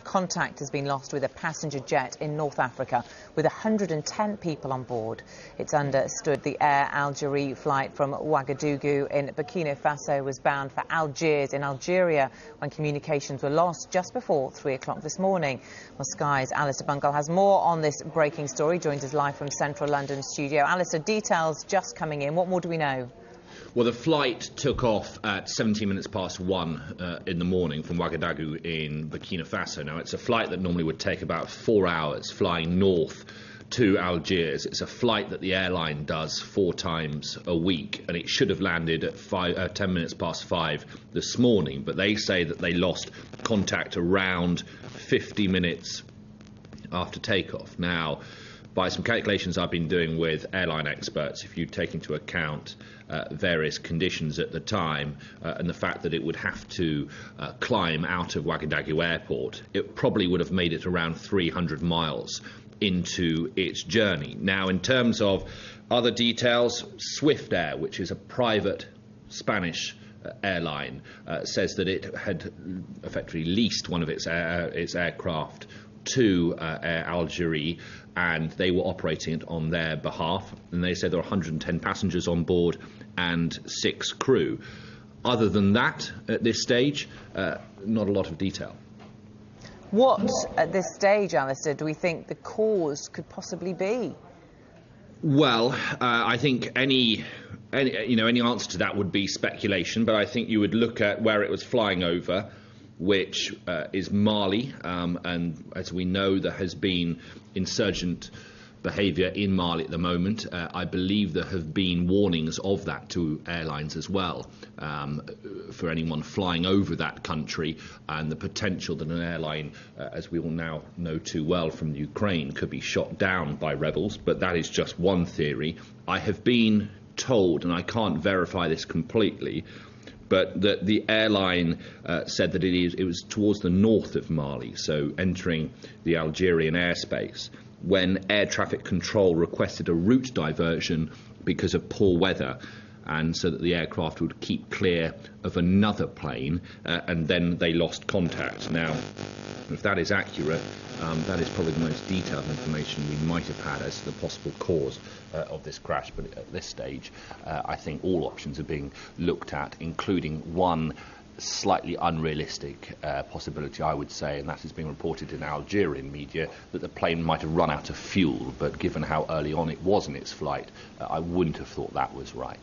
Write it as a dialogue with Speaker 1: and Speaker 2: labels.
Speaker 1: Contact has been lost with a passenger jet in North Africa with 110 people on board. It's understood the Air Algeria flight from Ouagadougou in Burkina Faso was bound for Algiers in Algeria when communications were lost just before 3 o'clock this morning. Well, Sky's Alistair Bunkall has more on this breaking story, joins us live from central London studio. Alistair, details just coming in. What more do we know?
Speaker 2: Well, the flight took off at 17 minutes past 1 in the morning from Ouagadougou in Burkina Faso. Now, it's a flight that normally would take about 4 hours flying north to Algiers. It's a flight that the airline does 4 times a week, and it should have landed at 10 minutes past 5 this morning. But they say that they lost contact around 50 minutes after takeoff. Now, by some calculations I've been doing with airline experts, if you take into account various conditions at the time and the fact that it would have to climb out of Ouagadougou airport, it probably would have made it around 300 miles into its journey. Now, in terms of other details, Swift Air, which is a private Spanish airline, says that it had effectively leased one of its aircraft to Air Algeria, and they were operating it on their behalf, and they said there were 110 passengers on board and 6 crew. Other than that, at this stage, not a lot of detail.
Speaker 1: What, at this stage, Alistair, do we think the cause could possibly be?
Speaker 2: Well, I think any answer to that would be speculation, but I think you would look at where it was flying over, which is Mali, and as we know, there has been insurgent behaviour in Mali at the moment. I believe there have been warnings of that to airlines as well, for anyone flying over that country, and the potential that an airline, as we all now know too well from Ukraine, could be shot down by rebels. But that is just one theory. I have been told, and I can't verify this completely, but that the airline said that it was towards the north of Mali, so entering the Algerian airspace, when air traffic control requested a route diversion because of poor weather, and so that the aircraft would keep clear of another plane, and then they lost contact. Now, if that is accurate, that is probably the most detailed information we might have had as to the possible cause of this crash. But at this stage, I think all options are being looked at, including one slightly unrealistic possibility, I would say, and that is being reported in Algerian media, that the plane might have run out of fuel. But given how early on it was in its flight, I wouldn't have thought that was right.